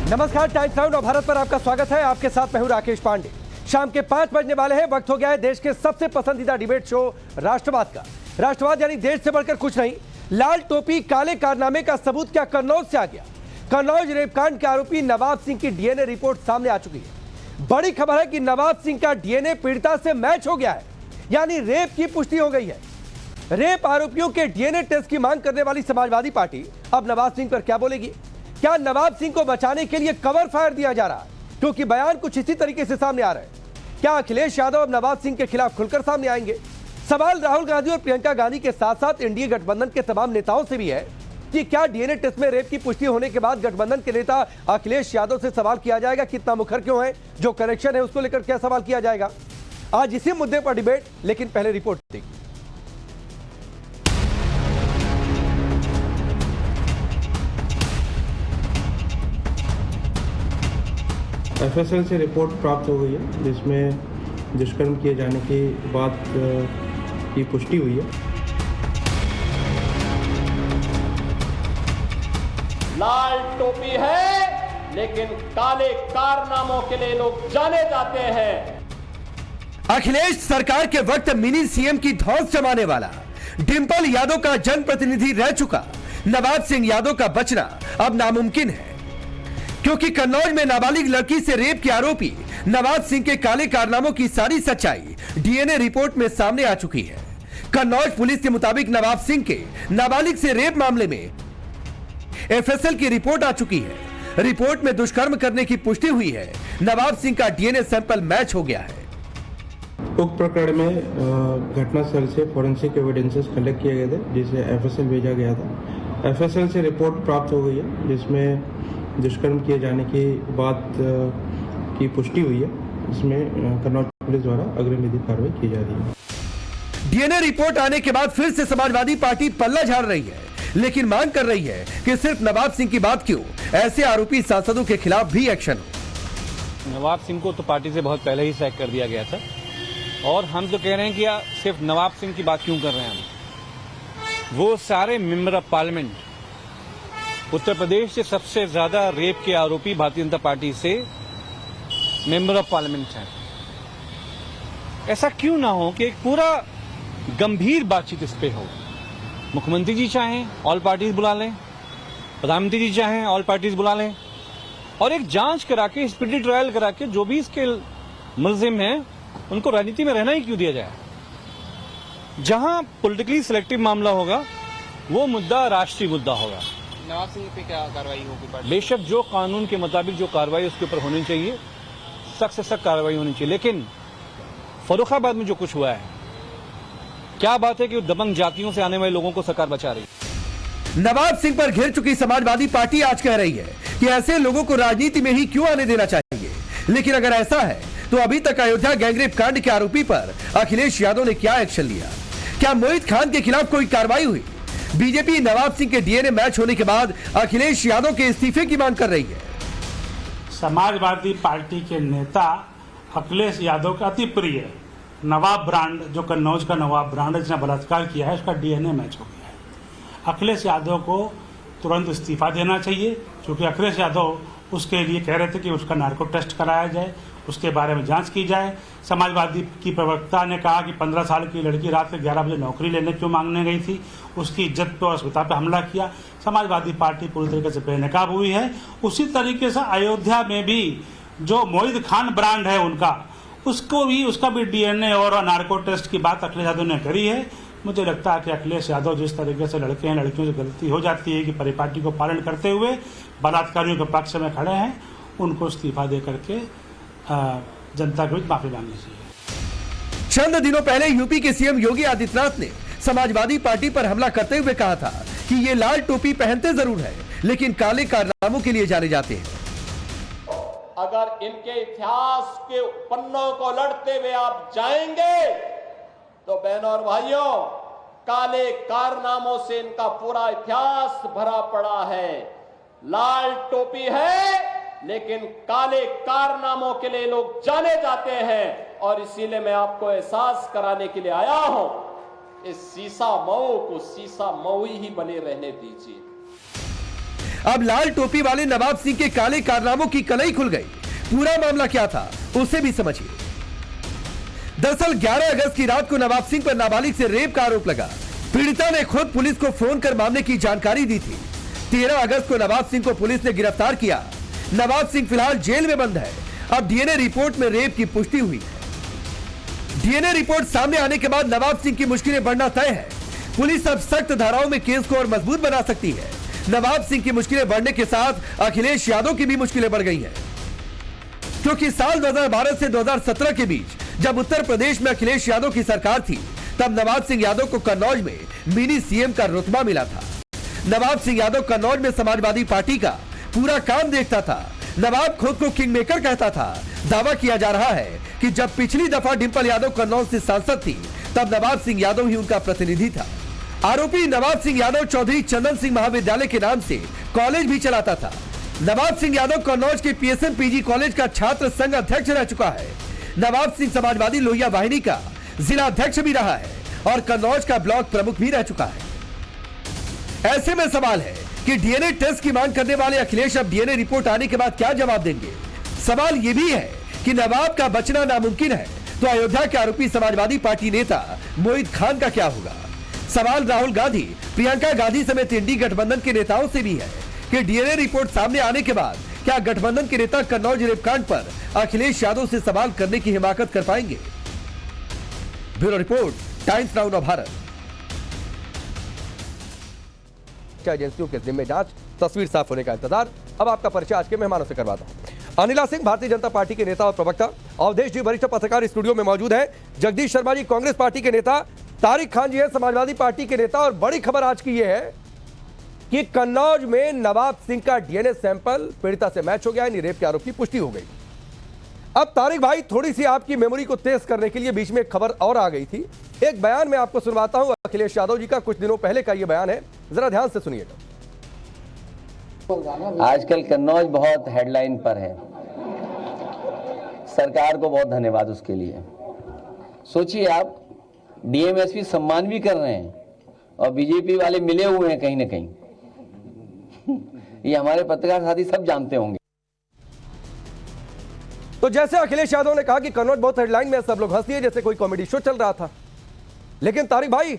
नमस्कार, times now और भारत पर आपका स्वागत है। आपके साथ मैं हूं राकेश पांडे। शाम के 5 बजने वाले हैं। वक्त हो गया है देश के सबसे पसंदीदा डिबेट शो राष्ट्रवाद का। राष्ट्रवाद यानी देश से बढ़कर कुछ नहीं। लाल टोपी काले कारनामे का सबूत क्या कन्नौज से आ गया। कन्नौज रेपकांड के आरोपी नवाब सिंह की डीएनए रिपोर्ट सामने आ चुकी है। बड़ी खबर है कि नवाब सिंह का डीएनए पीड़िता से मैच हो गया है, यानी रेप की पुष्टि हो गई है। रेप आरोपियों के डीएनए टेस्ट की मांग करने वाली समाजवादी पार्टी अब नवाब सिंह पर क्या बोलेगी। क्या नवाब सिंह को बचाने के लिए कवर फायर दिया जा रहा है? क्योंकि बयान कुछ इसी तरीके से सामने आ रहे हैं। क्या अखिलेश यादव अब नवाब सिंह के खिलाफ खुलकर सामने आएंगे? सवाल राहुल गांधी और प्रियंका गांधी के साथ साथ एनडीए गठबंधन के तमाम नेताओं से भी है कि क्या डीएनए टेस्ट में रेप की पुष्टि होने के बाद गठबंधन के नेता अखिलेश यादव से सवाल किया जाएगा कितना मुखर क्यों है, जो कनेक्शन है उसको लेकर क्या सवाल किया जाएगा। आज इसी मुद्दे पर डिबेट, लेकिन पहले रिपोर्ट देखिए। एफएसएल से रिपोर्ट प्राप्त हो गई है जिसमें दुष्कर्म किए जाने की बात की पुष्टि हुई है। लाल टोपी है लेकिन काले कारनामों के लिए लोग जाने जाते हैं। अखिलेश सरकार के वक्त मिनी सीएम की धौंस जमाने वाला डिंपल यादव का जनप्रतिनिधि रह चुका नवाब सिंह यादव का बचना अब नामुमकिन है, क्योंकि कन्नौज में नाबालिग लड़की से रेप के आरोपी नवाब सिंह के काले कारनामों की सारी सच्चाई डीएनए रिपोर्ट में सामने आ चुकी है। कन्नौज पुलिस के मुताबिक नवाब सिंह के नाबालिग से रेप मामले में एफएसएल की रिपोर्ट आ चुकी है। रिपोर्ट में दुष्कर्म करने की पुष्टि हुई है। नवाब सिंह का डीएनए सैंपल मैच हो गया है। उक्त प्रकरण में घटना स्थल से फॉरेंसिक एविडेंसेस कलेक्ट किए गए थे, जिसे एफएसएल भेजा गया था। एफएसएल से रिपोर्ट प्राप्त हो गई है जिसमें दुष्कर्म किए जाने की बात की पुष्टि हुई है। इसमें कन्नौज पुलिस द्वारा अग्रिम विधिक कार्रवाई की जा रही है। डीएनए रिपोर्ट आने के बाद फिर से समाजवादी पार्टी पल्ला झाड़ रही है, लेकिन मांग कर रही है कि सिर्फ नवाब सिंह की बात क्यों, ऐसे आरोपी सांसदों के खिलाफ भी एक्शन हो। नवाब सिंह को तो पार्टी से बहुत पहले ही सैक कर दिया गया था, और हम तो कह रहे हैं कि सिर्फ नवाब सिंह की बात क्यों कर रहे हैं हम। वो सारे member of parliament, Uttar Pradesh से सबसे ज्यादा रेप के आरोपी भारतीय जनता पार्टी से मेंबर ऑफ पार्लियामेंट हैं। ऐसा क्यों ना हो कि एक पूरा गंभीर बातचीत इस पे हो। मुख्यमंत्री जी चाहें ऑल पार्टीज बुला लें, प्रधानमंत्री जी चाहें ऑल पार्टीज बुला लें, और एक जांच करा के स्पीडी ट्रायल करा के जो भी इसके मुलजिम हैं उनको राजनीति में रहना ही क्यों दिया जाए। जहां पॉलिटिकली सिलेक्टिव मामला होगा वो मुद्दा राष्ट्रीय मुद्दा होगा। नवाब सिंह पे क्या कार्रवाई होगी? बेशक जो कानून के मुताबिक जो कार्रवाई उसके ऊपर होनी चाहिए, सख्त से सख्त कार्रवाई होनी चाहिए। लेकिन फर्रुखाबाद में जो कुछ हुआ है, क्या बात है कि दबंग जातियों से आने वाले लोगों को सरकार बचा रही है। नवाब सिंह पर घिर चुकी समाजवादी पार्टी आज कह रही है कि ऐसे लोगों को राजनीति में ही क्यों आने देना चाहिए। लेकिन अगर ऐसा है तो अभी तक अयोध्या गैंगरेप कांड के आरोपी पर अखिलेश यादव ने क्या एक्शन लिया? क्या मोहित खान के खिलाफ कोई कार्रवाई हुई? बीजेपी नवाब सिंह के डीएनए मैच होने के बाद अखिलेश यादव के इस्तीफे की मांग कर रही है। समाजवादी पार्टी के नेता अखिलेश यादव का अति प्रिय नवाब ब्रांड, जो कन्नौज का नवाब ब्रांड जिसने बलात्कार किया है, उसका डीएनए मैच हो गया है। अखिलेश यादव को तुरंत इस्तीफा देना चाहिए, क्योंकि अखिलेश यादव उसके लिए कह रहे थे कि उसका नार्को टेस्ट कराया जाए, उसके बारे में जांच की जाए। समाजवादी की प्रवक्ता ने कहा कि 15 साल की लड़की रात के 11 बजे नौकरी लेने क्यों मांगने गई थी, उसकी इज्जत पर और अस्मिता पर हमला किया। समाजवादी पार्टी पूरी तरीके से बेनकाब हुई है। उसी तरीके से अयोध्या में भी जो मोहित खान ब्रांड है उसका भी डीएनए और नार्को टेस्ट की बात अखिलेश यादव ने करी है। मुझे लगता है कि अखिलेश यादव जिस तरीके से लड़के हैं, लड़कियों से गलती हो जाती है कि परिपाटी को पालन करते हुए बलात्कारियों के पक्ष में खड़े हैं, उनको इस्तीफा दे करके जनता के बीच माफी मांगनी चाहिए। चंद दिनों पहले यूपी के सीएम योगी आदित्यनाथ ने समाजवादी पार्टी पर हमला करते हुए कहा था कि ये लाल टोपी पहनते जरूर है, लेकिन काले कारनामों के लिए जाने जाते हैं। अगर इनके इतिहास के पन्नों को लड़ते हुए आप जाएंगे तो बहनों और भाइयों, काले कारनामों से इनका पूरा इतिहास भरा पड़ा है। लाल टोपी है लेकिन काले कारनामों के लिए लोग जाने जाते हैं, और इसीलिए मैं आपको एहसास कराने के लिए आया हूं, इस सीसा मऊ को सीसा मऊ ही बने रहने दीजिए। अब लाल टोपी वाले नवाब सिंह के काले कारनामों की कलई खुल गई। पूरा मामला क्या था उसे भी समझिए। दरअसल 11 अगस्त की रात को नवाब सिंह पर नाबालिग से रेप का आरोप लगा। पीड़िता ने खुद पुलिस को फोन कर मामले की जानकारी दी थी। 13 अगस्त को नवाब सिंह को पुलिस ने गिरफ्तार किया। नवाब सिंह फिलहाल जेल में बंद है। अब डीएनए रिपोर्ट में रेप की पुष्टि हुई है। डीएनए रिपोर्ट सामने आने के बाद नवाब सिंह की मुश्किलें बढ़ना तय है। पुलिस अब सख्त धाराओं में केस को और मजबूत बना सकती है। नवाब सिंह की मुश्किलें बढ़ने के साथ अखिलेश यादव की भी मुश्किलें बढ़ गई हैं, क्योंकि साल 2012 से 2017 के बीच जब उत्तर प्रदेश में अखिलेश यादव की सरकार थी, तब नवाब सिंह यादव को कन्नौज में मिनी सीएम का रुतबा मिला था। नवाब सिंह यादव कन्नौज में समाजवादी पार्टी का पूरा काम देखता था। नवाब खुद को किंग मेकर कहता था। दावा किया जा रहा है कि जब पिछली दफा डिंपल यादव कन्नौज से सांसद थी, तब नवाब सिंह यादव ही उनका प्रतिनिधि था। आरोपी नवाब सिंह यादव चौधरी चंदन सिंह महाविद्यालय के नाम से कॉलेज भी चलाता था। नवाब सिंह यादव कन्नौज के पीएसएम पीजी कॉलेज का छात्र संघ अध्यक्ष रह चुका है। नवाब सिंह समाजवादी लोहिया वाहिनी का जिला अध्यक्ष भी रहा है और कन्नौज का ब्लॉक प्रमुख भी रह चुका है। ऐसे में सवाल है कि डीएनए टेस्ट की मांग करने वाले अखिलेश अब डीएनए रिपोर्ट आने के बाद क्या जवाब देंगे। सवाल यह भी है कि नवाब का बचना नामुमकिन है, तो अयोध्या के आरोपी समाजवादी पार्टी नेता मोहित खान का क्या होगा। सवाल राहुल गांधी, प्रियंका गांधी समेत इंडी गठबंधन के नेताओं से भी है कि डीएनए रिपोर्ट सामने आने के बाद क्या गठबंधन के नेता कन्नौज रेपकांड पर अखिलेश यादव से सवाल करने की हिमाकत कर पाएंगे। Bureau report, times now Bharat. एजेंसियों के जिम्मे जांच, तस्वीर साफ होने का इंतजार। अब आपका परिचय आज के मेहमानों से करवाता हूं। अनिला सिंह भारतीय जनता पार्टी के नेता और प्रवक्ता, अवधेश जी वरिष्ठ पत्रकार स्टूडियो में मौजूद है, जगदीश शर्मा जी कांग्रेस पार्टी के नेता, तारिक खान जी है समाजवादी पार्टी के नेता। और बड़ी खबर आज की यह है कि कन्नौज में नवाब सिंह का डीएनए सैंपल पीड़िता से मैच हो गया, यानी रेप के आरोप की पुष्टि हो गई। अब तारिक भाई, थोड़ी सी आपकी मेमोरी को तेज करने के लिए बीच में एक खबर और आ गई थी। एक बयान मैं आपको सुनवाता हूं, अखिलेश यादव जी का कुछ दिनों पहले का यह बयान है, जरा ध्यान से सुनिएगा। आजकल कन्नौज बहुत हेडलाइन पर है, सरकार को बहुत धन्यवाद उसके लिए। सोचिए आप, डीएमएसपी सम्मान भी कर रहे हैं और बीजेपी वाले मिले हुए हैं कहीं ना कहीं। ये हमारे पत्रकार साथी सब जानते होंगे। तो जैसे अखिलेश यादव ने कहा कि कन्नौज बहुत हेडलाइन में, सब लोग हंस दिए जैसे कोई कॉमेडी शो चल रहा था। लेकिन तारिक भाई,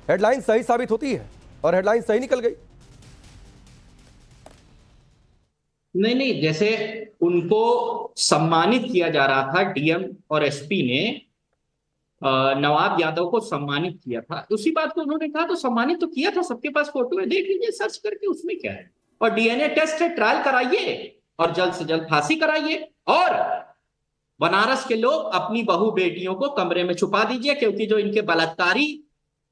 हेडलाइन सही साबित होती है और हेडलाइन सही निकल गई। नहीं, जैसे उनको सम्मानित किया जा रहा था, डीएम और एसपी ने नवाब यादव को सम्मानित किया था। उसी बात को उन्होंने कहा तो सम्मानित तो किया था, सबके पास फोटो है, देख लीजिए सर्च करके, उसमें क्या है। और डीएनए टेस्ट है, ट्रायल कराइए और जल्द से जल्द फांसी कराइए। और बनारस के लोग अपनी बहू बेटियों को कमरे में छुपा दीजिए, क्योंकि जो इनके बलात्कारी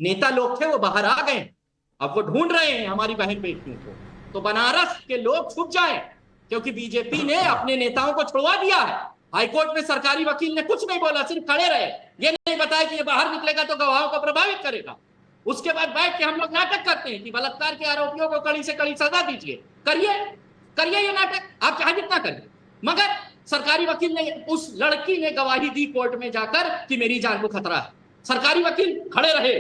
नेता लोग थे वो बाहर आ गए, अब वो ढूंढ रहे हैं हमारी बहन बेटियों को। तो बनारस के लोग छुप जाएं, क्योंकि बीजेपी ने अपने नेताओं को छुड़वा दिया है। हाईकोर्ट में सरकारी वकील ने कुछ नहीं बोला, सिर्फ खड़े रहे, ये नहीं बताया कि ये बाहर निकलेगा तो गवाहों को प्रभावित करेगा। उसके बाद बैठ के हम लोग नाटक करते हैं कि बलात्कार के आरोपियों को कड़ी से कड़ी सजा दीजिए। करिए ये नाटक, आप चाहे जितना करिए, मगर सरकारी वकील ने, उस लड़की ने गवाही दी कोर्ट में जाकर कि मेरी जान को खतरा है। सरकारी वकील खड़े रहे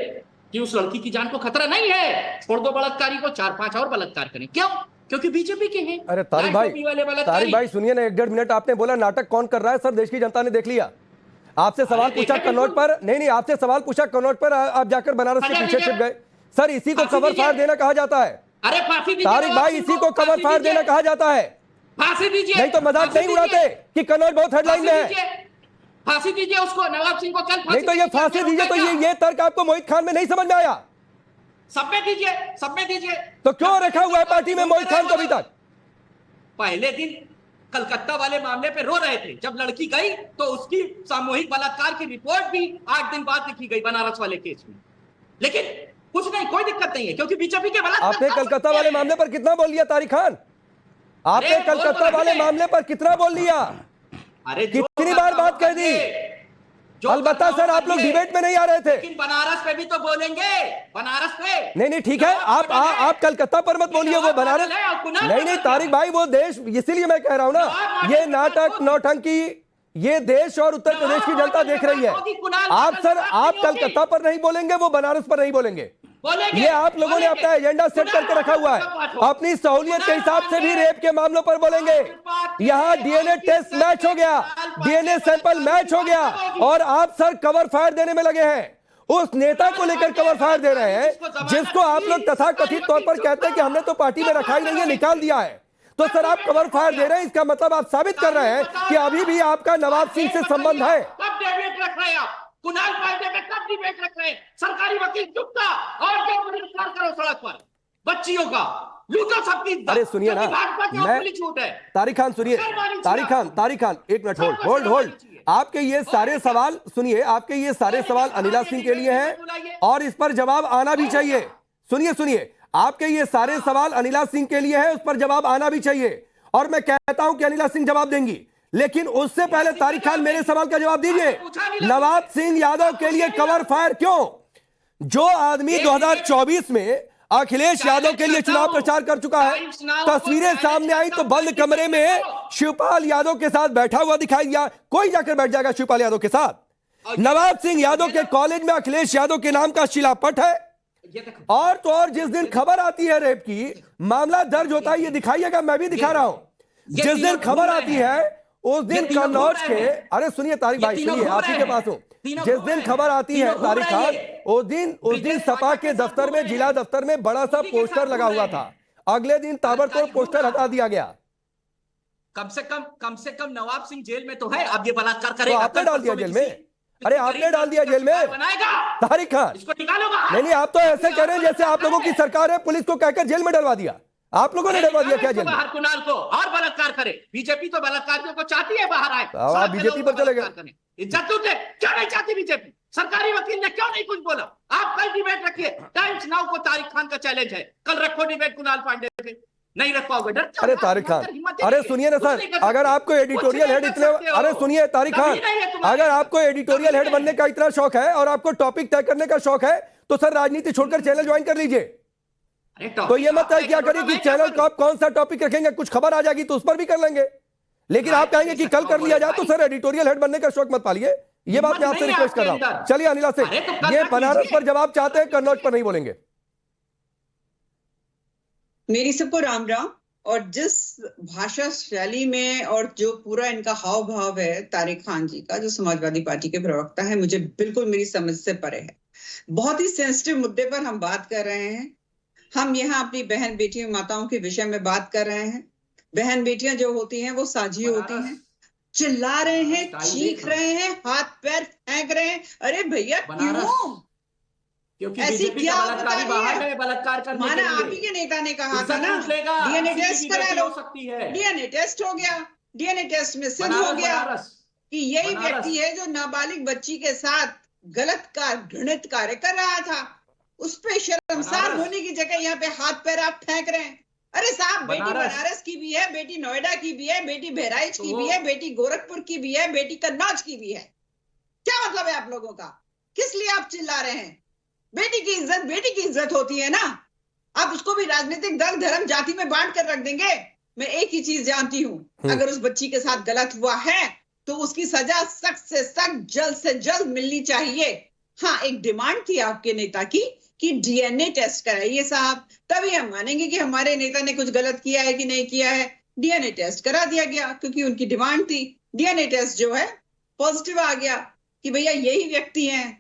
कि उस लड़की की जान को खतरा नहीं है, छोड़ दो बलात्कारी को, 4-5 और बलात्कार करें। क्यों? क्योंकि बीजेपी के हैं। अरे तारिक भाई सुनिए ना, 1-1.5 मिनट आपने बोला नाटक कौन कर रहा है, सब देश की जनता ने देख लिया। आपसे सवाल पूछा कन्नौज पर, नहीं आपसे सवाल पूछा कन्नौज पर, आप जाकर बनारस के पीछे छिप गए। सर, इसी को कवर फायर देना कहा जाता है। अरे फांसी दीजिए तारिक भाई, इसी को कवर फायर देना कहा जाता है। फांसी दीजिए, नहीं तो मजाक नहीं उड़ाते कि कन्नौज बहुत हेडलाइन में है। फांसी दीजिए उसको, नवाब सिंह को कल। नहीं तो ये फांसी दीजिए, तो ये तर्क आपको मोहित खान में नहीं समझ में आया? सब में दीजिए। तो क्यों रखा हुआ है पार्टी में मोहित खान को अभी तक? पहले दिन कलकत्ता वाले मामले पे रो रहे थे, जब लड़की गई तो उसकी सामूहिक बलात्कार की रिपोर्ट भी 8 दिन बाद लिखी गई बनारस वाले केस में। लेकिन कुछ नहीं, कोई दिक्कत नहीं है, क्योंकि बीजेपी के बलात्कार। आपने कलकत्ता वाले मामले पर कितना बोल लिया तारिक खान? आपने कलकत्ता वाले मामले पर कितना बोल लिया? अरे कितनी बार बात कह दी? अलबत्ता सर, आप लोग डिबेट में नहीं आ रहे थे। लेकिन बनारस पे भी तो बोलेंगे, बनारस पे। नहीं ठीक है, आप कलकत्ता पर मत बोलिए, वो बनारस। नहीं तारिक भाई, वो देश, इसीलिए मैं कह रहा हूं ना, ये नाटक नौटंकी ये देश और उत्तर प्रदेश की जनता देख रही है। आप सर, आप कलकत्ता पर नहीं बोलेंगे, वो बनारस पर नहीं बोलेंगे। बोलेंगे, ये आप लोगों ने अपना एजेंडा सेट करके रखा हुआ है, अपनी सहूलियत के हिसाब से भी रेप के मामलों पर बोलेंगे। यहां डीएनए टेस्ट मैच हो गया, डीएनए सैंपल मैच हो गया, और आप सर कवर फायर देने में लगे हैं। उस नेता को लेकर कवर फायर दे रहे हैं जिसको आप लोग तथाकथित तौर पर कहते हैं कि हमने तो पार्टी में रखा ही नहीं है, निकाल दिया है। तो सर आप कवर फायर दे रहे हैं, इसका मतलब आप साबित कर रहे हैं कि अभी भी आपका नवाब सिंह से संबंध है। कब डिबेट रख रहे हैं आप? कुणाल पांडे पे कब डिबेट रख रहे हैं? सरकारी वकील चुपता और जो गिरफ्तार करो सड़क पर बच्चियों का, लूटो सबकी इज्जत। अरे सुनिए ना, भाजपा की मैं खुली छूट है। तारिक खान सुनिए, तारिक खान एक मिनट होल्ड। आपके ये सारे सवाल सुनिए, आपके ये सारे सवाल अनिला सिंह के लिए हैं और इस पर जवाब आना भी चाहिए। सुनिए, आपके ये सारे सवाल अनिला सिंह के लिए है, उस पर जवाब आना भी चाहिए, और मैं कहता हूं कि अनिला सिंह जवाब देंगी, लेकिन उससे पहले तारिक खान मेरे सवाल का जवाब दीजिए। नवाब सिंह यादव के लिए कवर फायर क्यों? जो आदमी 2024 में अखिलेश यादव के लिए चुनाव प्रचार कर चुका है, तस्वीरें सामने आई तो बंद कमरे में शिवपाल यादव के साथ बैठा हुआ दिखाई दिया। कोई जाकर बैठ जाएगा शिवपाल यादव के साथ? नवाब सिंह यादव के कॉलेज में अखिलेश यादव के नाम का शिलापट है। और तो और जिस दिन खबर आती है रेप की, मामला दर्ज होता है, ये दिखाइएगा, मैं भी दिखा रहा हूं। जिस दिन खबर आती है उस दिन कन्नौज के, अरे सुनिए तारिक भाई सुनिए, आप ही के पास हूं। जिस दिन खबर आती है तारिक खान, उस दिन सपा के दफ्तर में, जिला दफ्तर में बड़ा सा पोस्टर लगा हुआ था। अगले दिन ताबड़तोड़ पोस्टर हटा दिया गया। कम से कम नवाब सिंह जेल में तो है। अब ये बलात्कार करेगा, तो आपने डाल दिया जेल में? अरे आपने डाल दिया जेल में तारिक खान? इसको निकालोगा? नहीं, आप तो ऐसे कह रहे हैं जैसे आप लोगों की सरकार है, पुलिस को कहकर जेल में डलवा दिया। आप लोगों ने डलवा दिया क्या जेल में? बाहर कुणाल को और बलात्कार करे। बीजेपी तो बलात्कारियों को चाहती है बाहर आए। आप बीजेपी पर चले गए। इज्जत दे, क्यों नहीं चाहती बीजेपी? सरकारी वकील ने क्यों नहीं कुछ बोला? आप कल डिबेट रखिए। टाइम्स नाउ को तारिक खान का चैलेंज है, कल रखो डिबेट कुणाल पांडे पे। नहीं रख पाओगे, डर। अरे तारिक खान, अरे सुनिए ना सर, अगर आपको एडिटोरियल हेड इतने, अरे सुनिए तारिक खान, अगर आपको एडिटोरियल हेड बनने का इतना शौक है और आपको टॉपिक तय करने का शौक है, तो सर राजनीति छोड़कर चैनल ज्वाइन कर लीजिए। तो ये मत तय क्या करिए कि चैनल को आप कौन सा टॉपिक रखेंगे, कुछ खबर आ जाएगी तो उस पर भी कर लेंगे, लेकिन आप कहेंगे कि कल कर लिया जाए, तो सर एडिटोरियल हेड बनने का शौक मत पालिए। ये बात मैं आपसे रिक्वेस्ट कर रहा हूं। चलिए अनिला सिंह, ये बनारस पर जवाब चाहते हैं, कन्नौज पर नहीं बोलेंगे। मेरी सबको राम राम। और जिस भाषा शैली में और जो पूरा इनका हाव भाव है तारिक खान जी का, जो समाजवादी पार्टी के प्रवक्ता है, मुझे बिल्कुल मेरी समझ से परे है। बहुत ही सेंसिटिव मुद्दे पर हम बात कर रहे हैं। हम यहाँ अपनी बहन बेटियों माताओं के विषय में बात कर रहे हैं। बहन बेटियां जो होती हैं वो साझी होती हैं, चिल्ला रहे हैं, चीख रहे हैं, हाथ पैर फेंक रहे हैं। अरे भैया क्यों? क्योंकि ऐसी क्या बलात्कार करने माना आप ही के नेता ने कहा था ना, डीएनए टेस्ट करा लो। डीएनए टेस्ट हो गया, डीएनए टेस्ट में सिद्ध हो गया कि यही व्यक्ति है जो नाबालिग बच्ची के साथ गलत घृणित कार्य कर रहा था। उस पे शर्मसार होने की जगह यहाँ पे हाथ पैर आप फेंक रहे हैं। अरे साहब, बेटी बनारस की भी है, बेटी नोएडा की भी है, बेटी बहराइच की भी है, बेटी गोरखपुर की भी है, बेटी कन्नौज की भी है। क्या मतलब है आप लोगों का? किस लिए आप चिल्ला रहे हैं? बेटी की इज्जत होती है ना। आप उसको भी राजनीतिक दल धर्म जाति में बांट कर रख देंगे। मैं एक ही चीज जानती हूँ, अगर उस बच्ची के साथ गलत हुआ है तो उसकी सजा सख्त से सख्त, जल्द से जल्द मिलनी चाहिए। हाँ, एक डिमांड थी आपके नेता की कि डीएनए टेस्ट कराइए साहब, तभी हम मानेंगे कि हमारे नेता ने कुछ गलत किया है कि नहीं किया है। डीएनए टेस्ट करा दिया गया क्योंकि उनकी डिमांड थी। डीएनए टेस्ट जो है पॉजिटिव आ गया कि भैया यही व्यक्ति हैं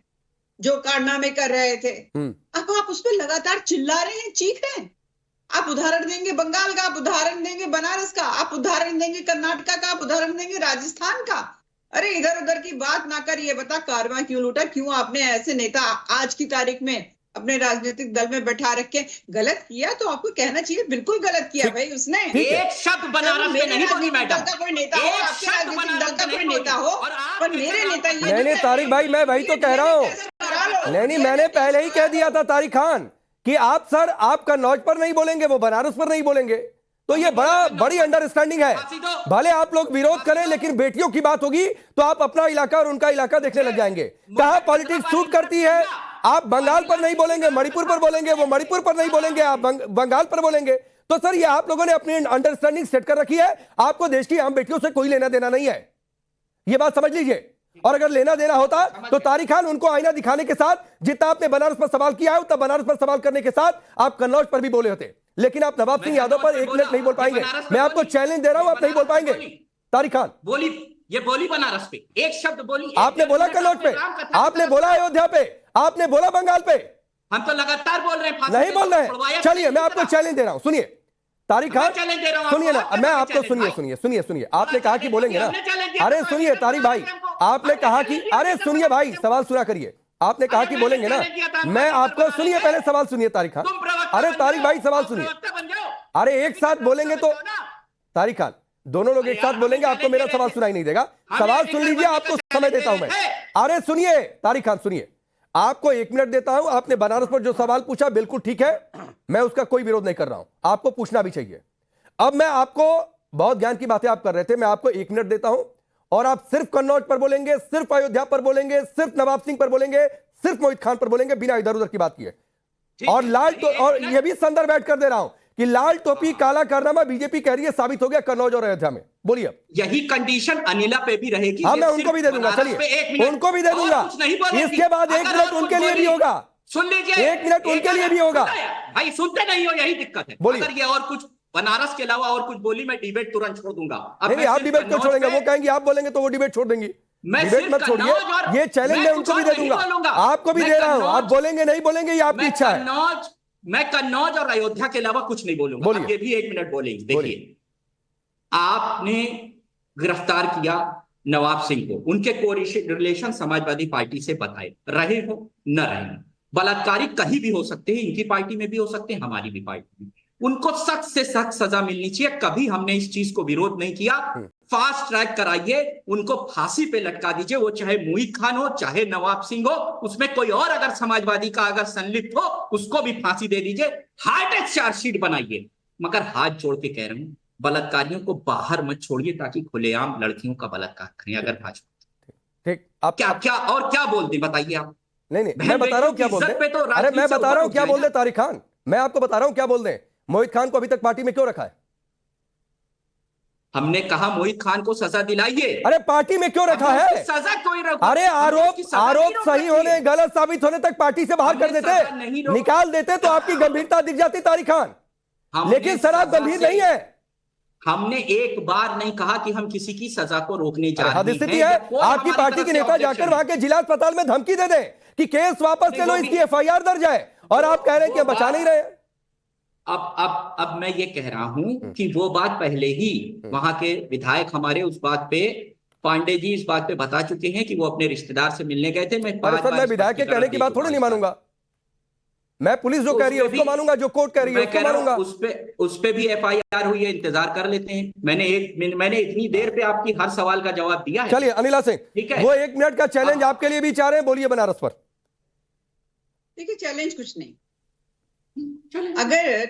जो कारनामे कर रहे थे। अब आप उस पर लगातार चिल्ला रहे हैं, चीख रहे हैं। आप उदाहरण देंगे बंगाल का, आप उदाहरण देंगे बनारस का, आप उदाहरण देंगे कर्नाटका का, आप उदाहरण देंगे राजस्थान का। अरे इधर उधर की बात ना कर, ये बता कारवां क्यों लूटा? क्यों आपने ऐसे नेता आज की तारीख में अपने राजनीतिक दल में बैठा रखे? गलत किया तो आपको कहना चाहिए, बिल्कुल गलत किया भाई उसने। एक शब्द बनारस में नहीं बोली मैडम। का कोई नेता हो, आपके राजनीतिक दल का कोई नेता हो, पर मेरे नेता नहीं तारिक भाई, मैं वही तो कह रहा हूँ। नहीं, मैंने पहले ही कह दिया था तारिक खान कि आप सर, आप कन्नौज पर नहीं बोलेंगे, वो बनारस पर नहीं बोलेंगे। तो ये बड़ी अंडरस्टैंडिंग है। भले आप लोग विरोध करें, लेकिन बेटियों की बात होगी तो आप अपना इलाका और उनका इलाका देखने लग जाएंगे। कहां पॉलिटिक्स सूट करती है। आप बंगाल पर नहीं बोलेंगे, मणिपुर पर बोलेंगे, वो मणिपुर पर नहीं बोलेंगे, आप बंगाल पर बोलेंगे। तो सर ये आप लोगों ने अपनी अंडरस्टैंडिंग सेट कर रखी है। आपको देश की आम बेटियों से कोई लेना देना नहीं है, ये बात समझ लीजिए। और अगर लेना देना होता तो तारिक खान उनको आईना दिखाने के साथ जितना आपने बनारस पर सवाल किया है उतना बनारस पर सवाल करने के साथ आप कन्नौज पर भी बोले होते, लेकिन आप नवाब सिंह यादव पर 1 मिनट नहीं बोल पाएंगे। मैं आपको चैलेंज दे रहा हूं, आप नहीं बोल पाएंगे। तारिक खान बोली, ये बोली बनारस पे, एक शब्द बोली, आपने बोला कन्नौज पे, आपने बोला अयोध्या पे, आपने बोला बंगाल पे, हम तो लगातार बोल रहे हैं, नहीं बोल रहे हैं। चलिए मैं आपको चैलेंज दे रहा हूं, सुनिए तारिक खान, सुनिए ना, मैं आपको सुनिए, आपने कहा कि बोलेंगे ना, अरे सुनिए तारिक भाई, आपने कहा कि, अरे सुनिए भाई, सवाल सुना करिए, आपने कहा कि बोलेंगे ना, मैं आपको, सुनिए पहले सवाल सुनिए तारिक खान, अरे तारिक भाई सवाल सुनिए, अरे एक साथ बोलेंगे तो तारिक खान, दोनों लोग एक साथ बोलेंगे आपको मेरा सवाल सुनाई नहीं देगा। सवाल सुन लीजिए, आपको समय देता हूं मैं। अरे सुनिए तारिक खान, सुनिए, आपको 1 मिनट देता हूं। आपने बनारस पर जो सवाल पूछा बिल्कुल ठीक है, मैं उसका कोई विरोध नहीं कर रहा हूं, आपको पूछना भी चाहिए। अब मैं आपको, बहुत ज्ञान की बातें आप कर रहे थे, मैं आपको 1 मिनट देता हूं और आप सिर्फ कन्नौज पर बोलेंगे, सिर्फ अयोध्या पर बोलेंगे, सिर्फ नवाब सिंह पर बोलेंगे, सिर्फ मोहित खान पर बोलेंगे, बिना इधर उधर की बात किए। और लाल तो, और यह भी संदर्भ ऐड कर दे रहा हूं कि लाल टोपी काला कारनामा बीजेपी कह रही है साबित हो गया कन्नौज और अयोध्या में। बोलिए, यही कंडीशन अनिला पे भी रहेगी। हाँ मैं उनको भी दे दूंगा, चलिए उनको भी दे दूंगा, इसके बाद 1 मिनट उनके लिए भी होगा, सुन लीजिए, 1 मिनट उनके लिए भी होगा। भाई सुनते नहीं हो, यही दिक्कत है। बोलिए, अगर ये और कुछ बनारस के अलावा और कुछ बोली, मैं डिबेट तुरंत छोड़ दूंगा। नहीं आप डिबेट क्यों छोड़ेंगे, वो कहेंगे आप बोलेंगे तो वो डिबेट छोड़ देंगी। डिबेट मत छोड़िए, ये चैलेंज मैं उनको भी दे दूंगा, आपको भी दे रहा हूं, आप बोलेंगे नहीं बोलेंगे ये आपकी इच्छा है। मैं कन्नौज और अयोध्या के अलावा कुछ नहीं बोलूंगा, ये भी 1 मिनट बोलेंगे। देखिए, आपने गिरफ्तार किया नवाब सिंह को, उनके रिलेशन समाजवादी पार्टी से बताए, रहे हो न रहे हो, बलात्कारी कहीं भी हो सकते हैं, इनकी पार्टी में भी हो सकते हैं, हमारी भी पार्टी में, उनको सख्त से सख्त सजा मिलनी चाहिए। कभी हमने इस चीज को विरोध नहीं किया। फास्ट ट्रैक कराइए, उनको फांसी पे लटका दीजिए, वो चाहे मोहित खान हो चाहे नवाब सिंह हो, उसमें कोई और अगर समाजवादी का अगर संलिप्त हो उसको भी फांसी दे दीजिए, हार्ड चार्जशीट बनाइए। मगर हाथ जोड़ के कह रहे हूं, बलात्कारियों को बाहर मत छोड़िए ताकि खुलेआम लड़कियों का बलात्कार करें। अगर भाजपा ठीक, आप क्या और क्या बोल दे, बताइए आप। नहीं मैं बता रहा हूं क्या बोल दे, अरे मैं बता रहा हूं क्या बोल दे तारिक खान, मैं आपको बता रहा हूं क्या बोल दे। मोहित खान को अभी तक पार्टी में क्यों रखा है? हमने कहा मोहित खान को सजा दिलाइए। अरे पार्टी में क्यों रखा है? सजा कोई रखा? अरे आरोप सही होने गलत साबित होने तक पार्टी से बाहर कर देते, निकाल देते तो आपकी गंभीरता दिख जाती तारिक खान, लेकिन सर आप गंभीर नहीं है। हमने एक बार नहीं कहा कि हम किसी की सजा को रोकने जा रहे हैं। स्थिति है आपकी पार्टी के नेता जाकर वहां के जिला अस्पताल में धमकी दे दें कि केस वापस ले लो, इसकी एफआईआर दर्ज है, और आप कह रहे हैं कि बचा नहीं रहे। अब मैं ये कह रहा हूं कि वो बात पहले ही वहां के विधायक हमारे उस बात पे, पांडे जी इस बात पे बता चुके हैं कि वो अपने रिश्तेदार से मिलने गए थे। मैं विधायक के कहने की बात थोड़ी नहीं मानूंगा, मैं पुलिस जो कह रही है उसको मानूंगा, जो कोर्ट कह रही है उसको मानूंगा। उस पे भी एफआईआर हुई है, इंतजार कर लेते हैं। मैंने इतनी देर पे आपकी हर सवाल का जवाब दिया है। चलिए अनिला सिंह, वो 1 मिनट का चैलेंज आपके लिए भी चाह रहे हैं, बोलिए बनारस पर। देखिए चैलेंज कुछ नहीं, अगर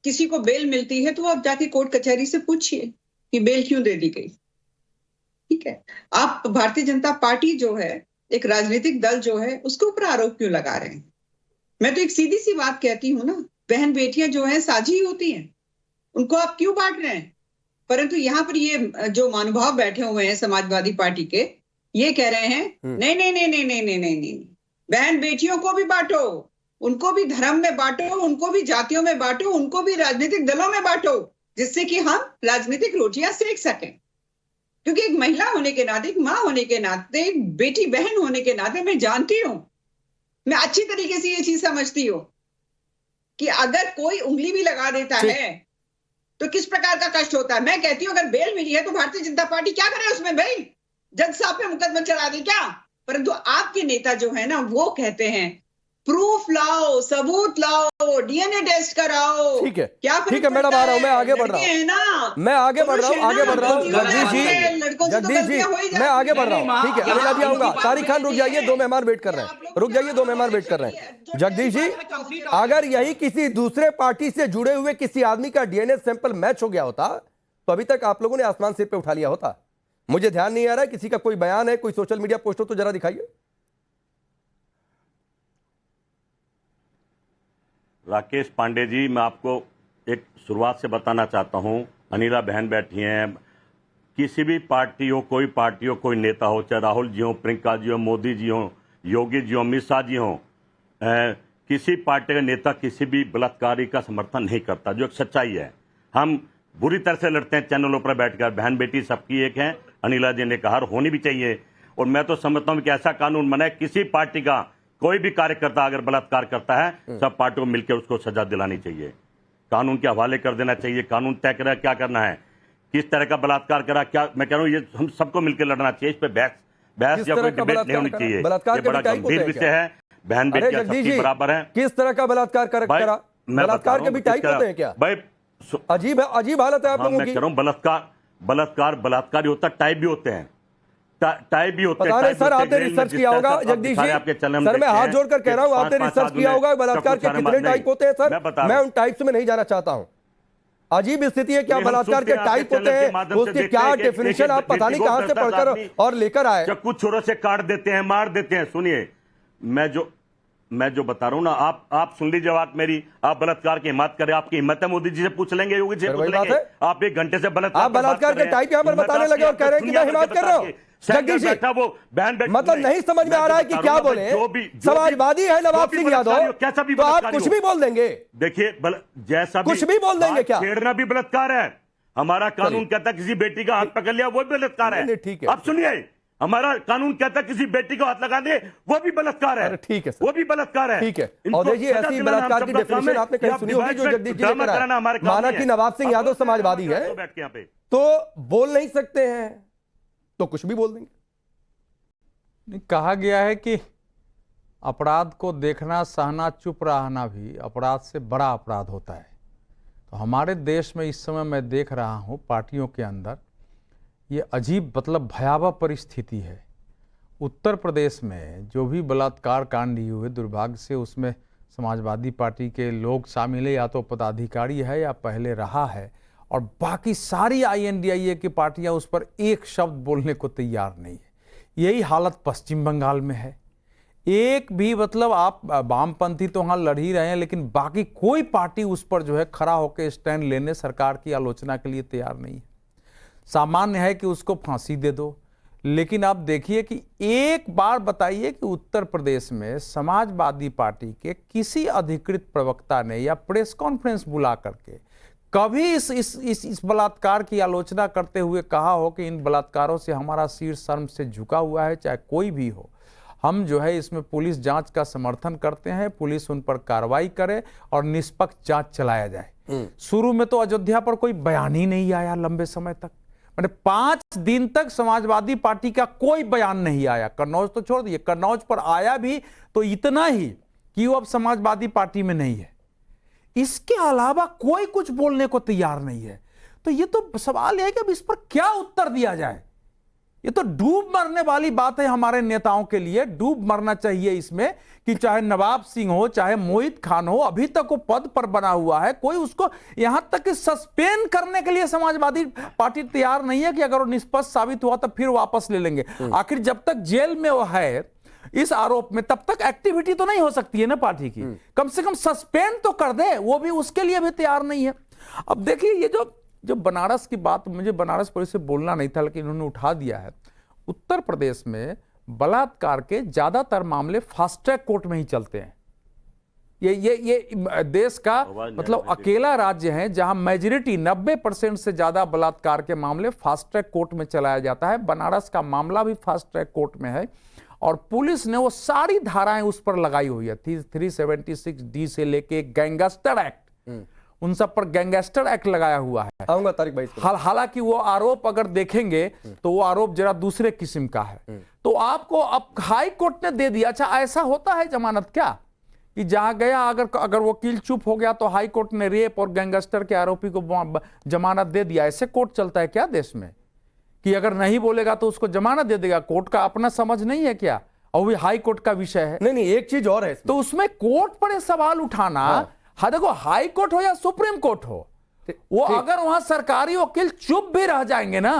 किसी को बेल मिलती है तो आप जाके कोर्ट कचहरी से पूछिए कि बेल क्यों दे दी गई। ठीक है, आप भारतीय जनता पार्टी जो है, एक राजनीतिक दल जो है, उसके ऊपर आरोप क्यों लगा रहे हैं? मैं तो एक सीधी सी बात कहती हूं ना, बहन बेटियां जो हैं साझी होती हैं, उनको आप क्यों बांट रहे हैं? परंतु यहाँ पर ये जो महानुभाव बैठे हुए हैं समाजवादी पार्टी के, ये कह रहे हैं नहीं नहीं नहीं नहीं नहीं नहीं नहीं नहीं, बहन बेटियों को भी बांटो, उनको भी धर्म में बांटो, उनको भी जातियों में बांटो, उनको भी राजनीतिक दलों में बांटो, जिससे कि हम राजनीतिक रोटियां सेक सकें। क्योंकि एक महिला होने के नाते, एक माँ होने के नाते, एक बेटी बहन होने के नाते मैं जानती हूं, मैं अच्छी तरीके से ये चीज समझती हूँ कि अगर कोई उंगली भी लगा देता है तो किस प्रकार का कष्ट होता है। मैं कहती हूँ अगर बेल मिली है तो भारतीय जनता पार्टी क्या करे उसमें भाई, जज साहब पे मुकदमा चढ़ा दे क्या? परंतु आपके नेता जो है ना, वो कहते हैं प्रूफ लाओ, सबूत लाओ, डीएनए टेस्ट कराओ। ठीक है, ठीक है मैडम, आ रहा हूं, मैं आगे बढ़ रहा हूं, मैं आगे बढ़ रहा हूं, जगदीश जी, मैं आगे बढ़ रहा हूं। ठीक है, अभी अभी आऊंगा। तारिक खान रुक जाइए, 2 मेहमान वेट कर रहे हैं, रुक जाइए, 2 मेहमान वेट कर रहे हैं। जगदीश जी, अगर यही किसी दूसरे पार्टी से जुड़े हुए किसी आदमी का डीएनए सैंपल मैच हो गया होता तो अभी तक आप लोगों ने आसमान सिर पे उठा लिया होता। मुझे ध्यान नहीं आ रहा है, किसी का कोई बयान है, कोई सोशल मीडिया पोस्ट हो तो जरा दिखाइए। राकेश पांडे जी, मैं आपको एक शुरुआत से बताना चाहता हूं, अनिला बहन बैठी हैं, किसी भी पार्टी हो, कोई नेता हो, चाहे राहुल जी हो, प्रियंका जी हो, मोदी जी हो, योगी जी हो, अमित शाह जी हो, किसी पार्टी का नेता किसी भी बलात्कारी का समर्थन नहीं करता, जो एक सच्चाई है। हम बुरी तरह से लड़ते हैं चैनलों पर बैठकर, बहन बेटी सबकी एक है, अनिला जी ने कहा, होनी भी चाहिए। और मैं तो समझता हूं कि ऐसा कानून बने, किसी पार्टी का कोई भी कार्यकर्ता अगर बलात्कार करता है, सब पार्टियों को मिलकर उसको सजा दिलानी चाहिए, कानून के हवाले कर देना चाहिए। कानून तय करेगा क्या करना है, किस तरह का बलात्कार करा, क्या। मैं कह रहा हूं ये हम सबको मिलकर लड़ना चाहिए, इस पे बहस या कोई डिबेट नहीं होनी चाहिए। ये बड़ा गंभीर विषय है, बहन बेटियां सबकी बराबर है। किस तरह का बलात्कार करा? बलात्कार के भी टाइप होते हैं क्या भाई? अजीब हालत है आप लोगों की। मैं कह रहा हूं बलात्कार होता, टाइप भी होते हैं, टाइप भी होते हैं। सर आपने रिसर्च किया होगा जगदीश जी, सर मैं हाथ जोड़कर कह रहा हूं, आपने रिसर्च किया होगा बलात्कार के कितने टाइप होते हैं? सर मैं उन टाइप्स में नहीं जाना चाहता हूं। अजीब स्थिति है, क्या बलात्कार के टाइप होते हैं, उसकी क्या डेफिनेशन आप पता नहीं कहां से पढ़कर और लेकर आए। कुछ छोरों से काट देते हैं, मार देते हैं। सुनिए, मैं जो बता रहा हूं ना, आप सुन लीजिए बात मेरी। आप बलात्कार की हिम्मत करें, आपकी हिम्मत है, मोदी जी से पूछ लेंगे, योगी जी से पूछ लेंगे। आप 1 घंटे से बलात्कार के टाइप यहां पर बताने लगे और कह रहे हैं कि मैं हिम्मत कर रहा हूं। जगदीश जी, वो बहन मतलब नहीं समझ में आ रहा है कि क्या बोले। समाजवादी है नवाब सिंह यादव, कैसा भी तो आप कुछ भी बोल देंगे। देखिए, जैसा कुछ भी बोल देंगे क्या? छेड़ना भी बलात्कार है। हमारा कानून कहता है किसी बेटी का हाथ पकड़ लिया वो भी बलात्कार है। ठीक है, आप सुनिए, हमारा कानून कहता है किसी बेटी को हाथ लगा दे वो भी बलात्कार है। ठीक है, वो भी बलात्कार है। ठीक है। और देखिए, ऐसी बलात्कार की डेफिनेशन आपने कहीं सुनी होगी जो जगदीश जी ने करा। माना कि नवाब सिंह यादव समाजवादी है तो बोल नहीं सकते हैं, तो कुछ भी बोल देंगे। कहा गया है कि अपराध को देखना, सहना, चुप रहना भी अपराध से बड़ा अपराध होता है। तो हमारे देश में इस समय मैं देख रहा हूँ पार्टियों के अंदर ये अजीब, मतलब भयावह परिस्थिति है। उत्तर प्रदेश में जो भी बलात्कार कांड हुए, दुर्भाग्य से उसमें समाजवादी पार्टी के लोग शामिल है, या तो पदाधिकारी है या पहले रहा है, और बाकी सारी INDIA की पार्टियां उस पर एक शब्द बोलने को तैयार नहीं है। यही हालत पश्चिम बंगाल में है। एक भी, मतलब आप वामपंथी तो वहाँ लड़ ही रहे हैं, लेकिन बाकी कोई पार्टी उस पर जो है खड़ा होकर स्टैंड लेने, सरकार की आलोचना के लिए तैयार नहीं है। सामान्य है कि उसको फांसी दे दो, लेकिन आप देखिए कि एक बार बताइए कि उत्तर प्रदेश में समाजवादी पार्टी के किसी अधिकृत प्रवक्ता ने या प्रेस कॉन्फ्रेंस बुला करके कभी इस बलात्कार की आलोचना करते हुए कहा हो कि इन बलात्कारों से हमारा सिर शर्म से झुका हुआ है, चाहे कोई भी हो। हम जो है इसमें पुलिस जांच का समर्थन करते हैं, पुलिस उन पर कार्रवाई करे और निष्पक्ष जांच चलाया जाए। शुरू में तो अयोध्या पर कोई बयान ही नहीं आया लंबे समय तक, मैंने 5 दिन तक समाजवादी पार्टी का कोई बयान नहीं आया। कन्नौज तो छोड़ दिए, कन्नौज पर आया भी तो इतना ही कि वो अब समाजवादी पार्टी में नहीं है। इसके अलावा कोई कुछ बोलने को तैयार नहीं है। तो ये तो सवाल है कि अब इस पर क्या उत्तर दिया जाए। ये तो डूब मरने वाली बात है हमारे नेताओं के लिए। डूब मरना चाहिए इसमें कि चाहे नवाब सिंह हो, चाहे मोहित खान हो, अभी तक वो पद पर बना हुआ है, कोई उसको यहां तक कि सस्पेंड करने के लिए समाजवादी पार्टी तैयार नहीं है कि अगर वो निष्पक्ष साबित हुआ तो फिर वापस ले लेंगे। आखिर जब तक जेल में वो है इस आरोप में, तब तक एक्टिविटी तो नहीं हो सकती है ना पार्टी की। कम से कम सस्पेंड तो कर दे, वो भी उसके लिए भी तैयार नहीं है। अब देखिए, ये जो बनारस की बात, मुझे बनारस पुलिस से बोलना नहीं था लेकिन उन्होंने उठा दिया है। उत्तर प्रदेश में बलात्कार के ज्यादातर मामले फास्ट ट्रैक कोर्ट में ही चलते हैं। ये देश का मतलब अकेला राज्य है जहां मेजॉरिटी 90% से ज्यादा बलात्कार के मामले फास्ट ट्रैक कोर्ट में चलाया जाता है। बनारस का मामला भी फास्ट ट्रैक कोर्ट में है और पुलिस ने वो सारी धाराएं उस पर लगाई हुई है। 376D से लेके गैंगस्टर एक्ट, उन सब पर गैंगस्टर एक्ट लगाया हुआ है। आऊंगा तारिक भाई। हालांकि वो आरोप अगर देखेंगे तो वो आरोप जरा दूसरे किस्म का है। तो आपको अब हाई कोर्ट ने दे दिया। अच्छा, ऐसा होता है जमानत क्या कि जहां गया अगर वकील चुप हो गया तो हाई कोर्ट ने रेप और गैंगस्टर के आरोपी को जमानत दे दिया? ऐसे कोर्ट चलता है क्या देश में कि अगर नहीं बोलेगा तो उसको जमानत दे देगा? कोर्ट का अपना समझ नहीं है क्या? और भी हाई कोर्ट का विषय है। नहीं, एक चीज और है तो उसमें कोर्ट पर यह सवाल उठाना, हाँ देखो, हाई कोर्ट हो या सुप्रीम कोर्ट हो, वो अगर वहां सरकारी वकील चुप भी रह जाएंगे ना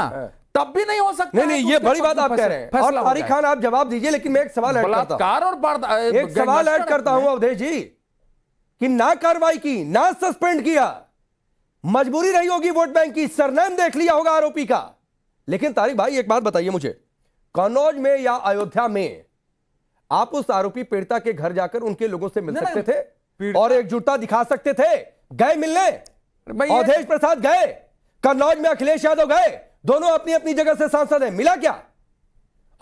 तब भी नहीं हो सकता। नहीं, ये बड़ी बात आप कह रहे हैं। और तारिक खान आप जवाब दीजिए, लेकिन मैं एक सवाल ऐड करता हूं अवधेश जी कि ना कार्रवाई की, ना सस्पेंड किया, मजबूरी रही होगी वोट बैंक की, सरनेम देख लिया होगा आरोपी का, लेकिन तारिक भाई एक बात बताइए मुझे, कन्नौज में या अयोध्या में आप उस आरोपी पीड़िता के घर जाकर उनके लोगों से मिल सकते थे और एकजुटता दिखा सकते थे? गए मिलने? अवधेश प्रसाद गए, कन्नौज में अखिलेश यादव गए, दोनों अपनी अपनी जगह से सांसद हैं, मिला क्या?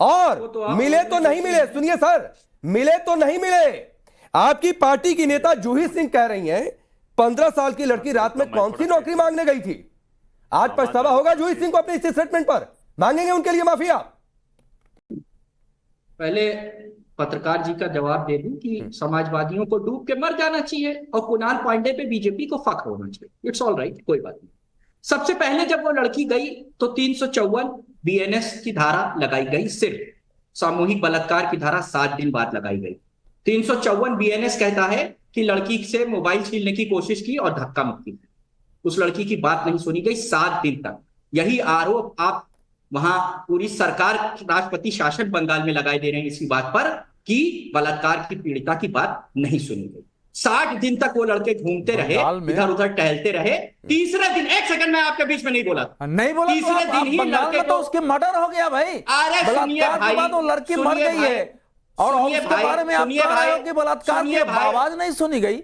और मिले तो नहीं मिले, सुनिए सर, मिले तो नहीं मिले। आपकी पार्टी की नेता जूही सिंह कह रही हैं 15 साल की लड़की रात में कौन सी नौकरी मांगने गई थी? आज पछतावा होगा जूही सिंह को अपने इस स्टेटमेंट पर, मांगेंगे उनके लिए माफी आप? पहले पत्रकार जी का जवाब दे दूं कि समाजवादियों को डूब के मर जाना चाहिए और कुणाल पांडे पे बीजेपी को फख्र होना चाहिए। इट्स ऑल राइट, कोई बात नहीं। सबसे पहले जब वो लड़की गई तो 354 बीएनएस की धारा लगाई गई, सिर्फ सामूहिक बलात्कार की धारा 7 दिन बाद लगाई गई। 354 बीएनएस कहता है कि लड़की से मोबाइल छीनने की कोशिश की और धक्का मुक्की की। उस लड़की की बात नहीं सुनी गई 7 दिन तक। यही आरोप आप वहां पूरी सरकार, राष्ट्रपति शासन बंगाल में लगाए दे रहे हैं इसी बात पर कि बलात्कार की पीड़िता की बात नहीं सुनी गई। 60 दिन तक वो लड़के घूमते रहे, इधर उधर टहलते रहे। तीसरे दिन, एक सेकंड मैं आपके बीच में नहीं बोला, नहीं बोला, तीसरे दिन ही लड़के तो उसकी मर्डर हो गया भाई। अरे सुनिए भाई, वो लड़की मर गई है और उसके बारे में आप कह रहे हो कि बलात्कार की आवाज नहीं सुनी गई।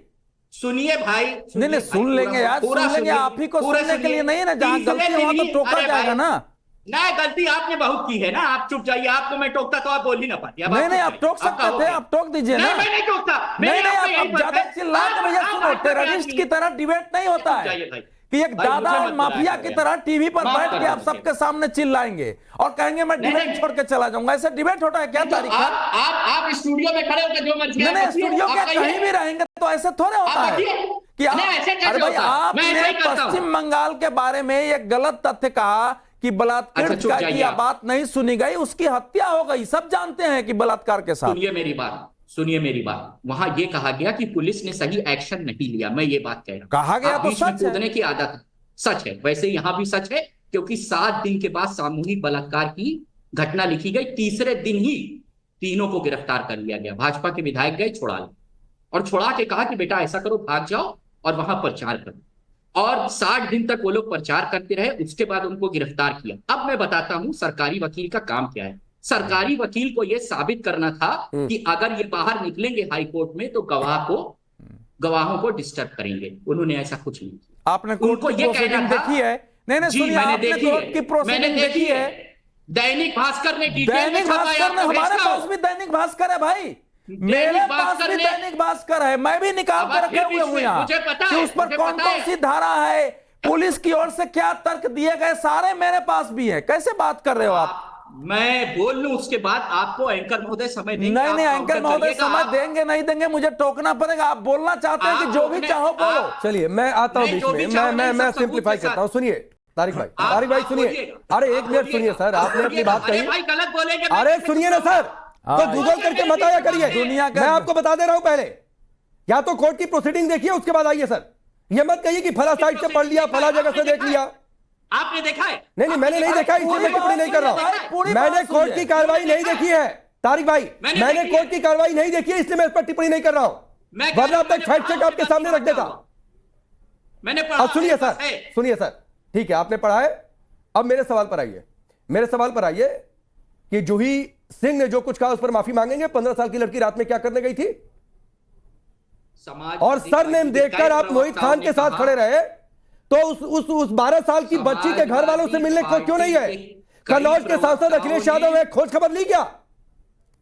सुनिए भाई, नहीं सुन लेंगे यार, सुन लेंगे। आप ही को सुनने के लिए नहीं ना, जहां गलती हुआ तो टोका जाएगा ना। नहीं, गलती आपने बहुत की है ना, आप चुप जाइए। आपको मैं टोकता तो आप बोल ही ना पाते। नहीं आप टोक सकते थे, आप टोक दीजिए ना। मैं नहीं टोकता। नहीं आप ज्यादा चिल्ला के भैया, सुनो, टेररिस्ट की तरह डिबेट नहीं होता है कि एक दादा और माफिया की तरह टीवी पर बैठ के आप सबके सामने चिल्लाएंगे और कहेंगे मैं डिबेट छोड़ के चला जाऊंगा। ऐसे डिबेट होता है क्या तारीख? आप स्टूडियो में खड़े होकर जो मर्जी, नहीं स्टूडियो क्या कहीं भी रहेंगे तो ऐसे थोड़े होता है कि अरे भाई आपने पश्चिम बंगाल के बारे में एक गलत तथ्य कहा कि बलात्कार की बात नहीं सुनी गई, उसकी हत्या हो गई। सब जानते हैं कि बलात्कार के साथ। सुनिए मेरी बात, वहां ये कहा गया कि पुलिस ने सही एक्शन नहीं लिया। मैं ये बात कह रहा हूं, कहा गया तो सच है, कूदने की आदत है, सच है। वैसे यहां भी सच है, क्योंकि 7 दिन के बाद सामूहिक बलात्कार की घटना लिखी गई। तीसरे दिन ही तीनों को गिरफ्तार कर लिया गया। भाजपा के विधायक गए, छुड़ा ले, और छुड़ा के कहा कि बेटा ऐसा करो, भाग जाओ और वहां प्रचार करो। और 60 दिन तक वो लोग प्रचार करते रहे, उसके बाद उनको गिरफ्तार किया। अब मैं बताता हूं सरकारी वकील का काम क्या है। सरकारी वकील को यह साबित करना था कि अगर ये बाहर निकलेंगे हाई कोर्ट में तो गवाहों को डिस्टर्ब करेंगे। उन्होंने ऐसा कुछ नहीं किया। आपने उनको ये प्रोसीडिंग देखी है? नहीं सुनिए, आपने कोर्ट की प्रोसीडिंग देखी है? दैनिक भास्कर ने दैनिक भास्कर ने, हमारे पास भी दैनिक भास्कर है भाई, मेरे पास भी दैनिक भास्कर है, मैं भी निकाल कर रखे हुए हूँ यहाँ कि उस पर कौन कौन सी धारा है, पुलिस की ओर से क्या तर्क दिए गए, सारे मेरे पास भी है। कैसे बात कर रहे हो आप? मैं बोल लूं उसके बाद आपको एंकर महोदय समय देंगे? नहीं एंकर महोदय समय देंगे नहीं देंगे, मुझे टोकना पड़ेगा। आप बोलना चाहते हैं कि जो भी चाहो बोलो। चलिए मैं आता हूं बीच में, मैं सिंप्लीफाई करता हूं। सुनिए तारिक भाई सुनिए। अरे 1 मिनट सुनिए सर, आपने अपनी बात कही। अरे सुनिए ना सर, तो गूगल करके मत आया करिए। दुनिया मैं आपको बता दे रहा हूं, पहले या तो कोर्ट की प्रोसीडिंग देखिए उसके बाद आइए सर। ये मत कहिए कि फला साइड से पढ़ लिया, फला जगह से देख लिया। आपने देखा है? नहीं मैंने नहीं देखा, इसलिए मैं टिप्पणी नहीं कर रहा हूं। मैंने कोर्ट की कार्रवाई नहीं देखी है तारिक भाई, मैंने कोर्ट की कार्रवाई नहीं देखी है, इसलिए मैं इस पर टिप्पणी नहीं कर रहा हूं, वरना अब तक फैक्ट चेक आपके सामने रख देता। मैंने पढ़ा। सुनिए सर, ठीक है आपने पढ़ा है। अब मेरे सवाल पर आइए कि जूही सिंह ने जो कुछ कहा उस पर माफी मांगेंगे? 15 साल की लड़की रात में क्या करने गई थी? और सरनेम देखकर आप मोहित खान के साथ खड़े रहे, तो उस 12 साल की बच्ची के घर वालों से मिलने को क्यों नहीं है? कन्नौज के सांसद अखिलेश यादव ने खोज खबर ली क्या?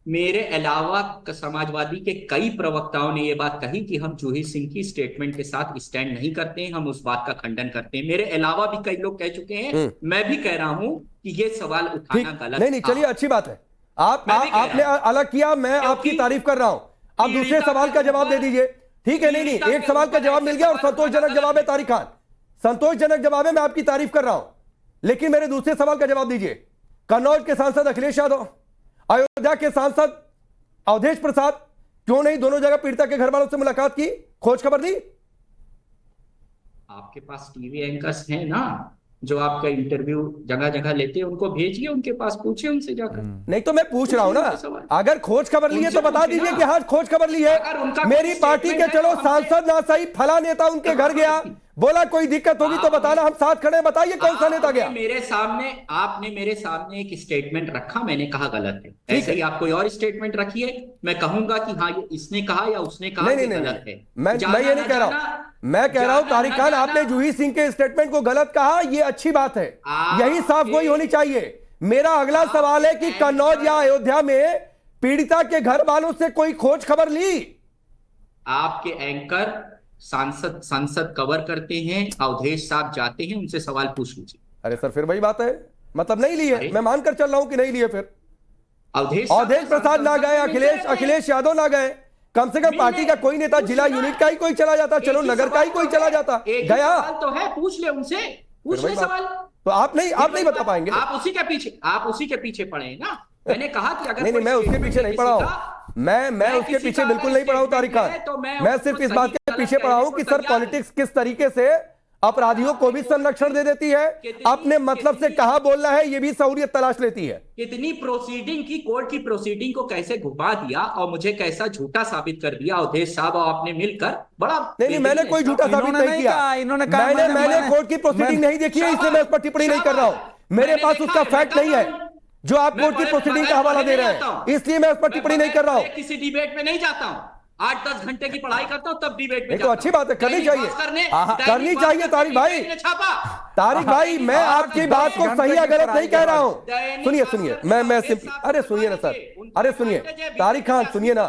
मेरे अलावा समाजवादी के कई प्रवक्ताओं ने यह बात कही कि हम जूही सिंह की स्टेटमेंट के साथ स्टैंड नहीं करते हैं, हम उस बात का खंडन करते हैं। मेरे अलावा भी कई लोग कह चुके हैं, मैं भी कह रहा हूं कि यह सवाल उठाना गलत। नहीं चलिए अच्छी बात है, आपने अलग किया, मैं आपकी तारीफ कर रहा हूं। अब दूसरे सवाल का जवाब दे दीजिए। ठीक है, नहीं एक सवाल का जवाब मिल गया और संतोषजनक जवाब है तारिक खान, संतोषजनक जवाब है, मैं आपकी तारीफ कर रहा हूं। लेकिन मेरे दूसरे सवाल का जवाब दीजिए। कन्नौज के सांसद अखिलेश यादव, अयोध्या के सांसद अवधेश प्रसाद क्यों नहीं दोनों जगह पीड़िता के घर वालों से मुलाकात की, खोज खबर दी? आपके पास टीवी एंकर्स हैं ना जो आपका इंटरव्यू जगह जगह लेते हैं, उनको भेजिए, उनके पास पूछिए उनसे जाकर। नहीं तो मैं पूछ रहा हूं ना, अगर खोज खबर ली है तो बता दीजिए कि हाँ खोज खबर ली है। मेरी पार्टी के चलो सांसद ना सही, फला नेता उनके घर गया, बोला कोई दिक्कत होगी तो बताना, हम साथ खड़े हैं। बताइए कौन सा नेता गया? आपने मेरे सामने एक स्टेटमेंट रखा, मैंने कहा गलत है। ऐसे ही आप कोई और स्टेटमेंट रखिए, मैं कहूंगा कि हाँ ये इसने कहा या उसने कहा नहीं, गलत है। मैं ये नहीं कह रहा हूं, मैं कह रहा हूं तारिक खान आपने जूही सिंह के स्टेटमेंट को गलत कहा, ये अच्छी बात है, यही साफ गोई होनी चाहिए। मेरा अगला सवाल है कि कन्नौज या अयोध्या में पीड़िता के घर वालों से कोई खोज खबर ली? आपके एंकर सांसद कवर करते हैं, अवधेश साहब जाते हैं, उनसे सवाल पूछ लीजिए। अरे सर फिर वही बात है, मतलब नहीं ली है, मैं मानकर चल रहा हूं कि नहीं लिए। फिर अवधेश प्रसाद ना गए, अखिलेश यादव ना गए, कम से कम पार्टी का कोई नेता, जिला यूनिट का ही कोई चला जाता, चलो नगर का ही कोई चला जाता। गया तो है, पूछ ले उनसे, पूछ ले सवाल। तो आप नहीं बता पाएंगे। आप उसी के पीछे पड़े हैं ना। मैंने कहा कि अगर नहीं, मैं उसके पीछे नहीं पड़ा हूं, मैं उसके पीछे बिल्कुल नहीं पड़ा हूं तारिक खान। मैं सिर्फ इस बात के पीछे पड़ा हूं कि सर पॉलिटिक्स किस तरीके से अपराधियों को भी संरक्षण दे देती है, अपने मतलब से कहां बोलना है ये भी सहूलियत तलाश लेती है। कितनी प्रोसीडिंग की, कोर्ट की प्रोसीडिंग को कैसे घुमा दिया और मुझे कैसा झूठा साबित कर दिया अवधेश साहब और आपने मिलकर। बड़ा नहीं, मैंने कोई झूठा साबित नहीं किया। मैंने कोर्ट की प्रोसीडिंग नहीं देखी है, इसलिए मैं इस पर टिप्पणी नहीं कर रहा हूं। मेरे पास उसका फैक्ट नहीं है जो आप कोर्ट की प्रोसीडिंग का हवाला दे रहे हैं, इसलिए मैं उस पर टिप्पणी नहीं कर रहा हूं। किसी डिबेट में नहीं जाता हूं, 8-10 घंटे की पढ़ाई करता हूं, तब डिबेट में तो अच्छी बात है, करनी चाहिए तारिक भाई। तारिक भाई, मैं आपकी बात को सही या गलत नहीं कह रहा हूं। सुनिए, मैं सिंपली, अरे सुनिए ना सर, अरे सुनिए तारिक खान, सुनिए ना,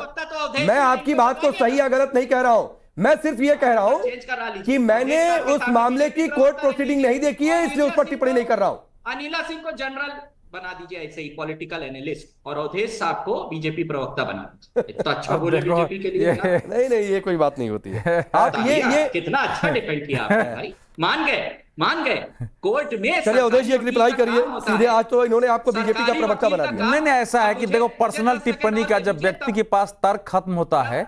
मैं आपकी बात को सही या गलत नहीं कह रहा हूं। मैं सिर्फ ये कह रहा हूं कि मैंने उस मामले की कोर्ट प्रोसीडिंग नहीं देखी है, इसलिए उस पर टिप्पणी नहीं कर रहा हूं। अनिला सिंह को जनरल बना दीजिए, ऐसे ही पॉलिटिकल एनालिस्ट, और अवधेश साहब को बीजेपी प्रवक्ता बना दीजिए। इतना अच्छा बोले बीजेपी के लिए। नहीं, ये कोई बात नहीं होती है। आप ये कितना अच्छा डिफेंड किया आपने भाई, मान गए कोर्ट में। चलिए अवधेश जी एक रिप्लाई करिए सीधे, आज तो इन्होंने आपको बीजेपी का प्रवक्ता बना दिया। नहीं, ऐसा है कि देखो पर्सनल टिप्पणी का जब व्यक्ति के पास तर्क खत्म होता है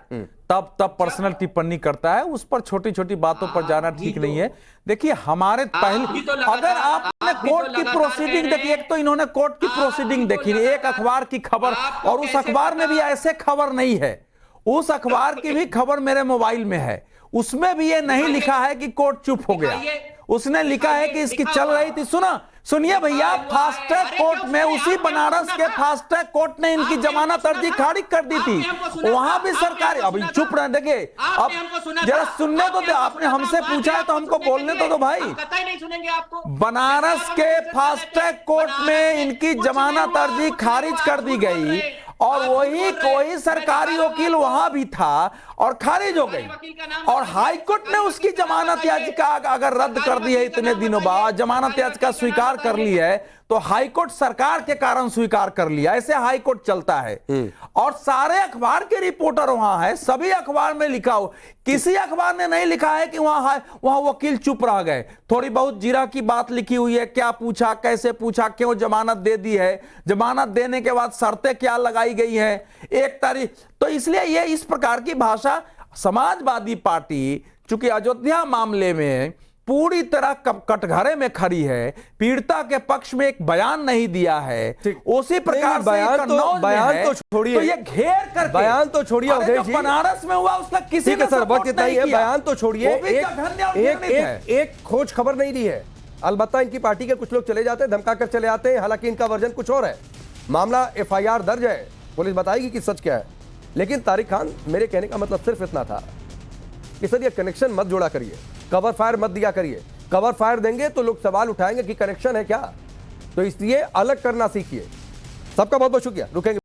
तब पर्सनल टिप्पणी करता है, उस पर छोटी छोटी बातों पर जाना ठीक नहीं है। देखिए हमारे पहले, अगर आपने कोर्ट की प्रोसीडिंग देखी, एक तो इन्होंने कोर्ट की प्रोसीडिंग देखी, एक अखबार की खबर, और उस अखबार में भी ऐसे खबर नहीं है, उस अखबार की भी खबर मेरे मोबाइल में है, उसमें भी ये नहीं लिखा है कि कोर्ट चुप हो गया, उसने लिखा है कि इसकी चल रही थी। सुनिए भैया, फास्ट ट्रैक कोर्ट में, उसी बनारस के फास्ट ट्रैक कोर्ट ने इनकी जमानत अर्जी खारिज कर दी थी, वहां भी सरकार अभी चुप रहे। देखिए अब जरा सुनने तो दे, आपने हमसे पूछा है तो हमको बोलने तो दो भाई। बनारस के फास्ट ट्रैक कोर्ट में इनकी जमानत अर्जी खारिज कर दी गई, और वही कोई सरकारी वकील वहां भी था और खारिज हो गई, और हाई कोर्ट ने उसकी जमानत याचिका अगर रद्द कर दी है, इतने दिनों बाद जमानत याचिका स्वीकार कर ली है, तो हाई कोर्ट सरकार के कारण स्वीकार कर लिया। ऐसे हाई कोर्ट चलता है, और सारे अखबार के रिपोर्टर वहां है, सभी अखबार में लिखा हो, किसी अखबार ने नहीं लिखा है कि वहां वकील चुप रह गए। थोड़ी बहुत जीरा की बात लिखी हुई है, क्या पूछा, कैसे पूछा, क्यों जमानत दे दी है, जमानत देने के बाद शर्तें क्या लगाई गई है, एक तारीख। तो इसलिए ये इस प्रकार की भाषा, समाजवादी पार्टी चूंकि अयोध्या मामले में पूरी तरह कटघरे में खड़ी है, पीड़िता के पक्ष में एक बयान नहीं दिया है, उसी प्रकार बयान तो छोड़िए, तो ये घेर कर बयान तो छोड़िए अवधेश जी, बनारस में हुआ उसका किसी ने वक्त इतना ही है, बयान तो छोड़िए, एक खोज खबर नहीं दी है। अलबत्ता इनकी पार्टी के कुछ लोग चले जाते हैं, धमका कर चले आते हैं, हालांकि इनका वर्जन कुछ और है। मामला FIR दर्ज है, पुलिस बताएगी कि सच क्या है। लेकिन तारिक खान, मेरे कहने का मतलब सिर्फ इतना था कि सर ये कनेक्शन मत जोड़ा करिए, कवर फायर मत दिया करिए। कवर फायर देंगे तो लोग सवाल उठाएंगे कि कनेक्शन है क्या, तो इसलिए अलग करना सीखिए। सबका बहुत बहुत शुक्रिया, रुकेंगे।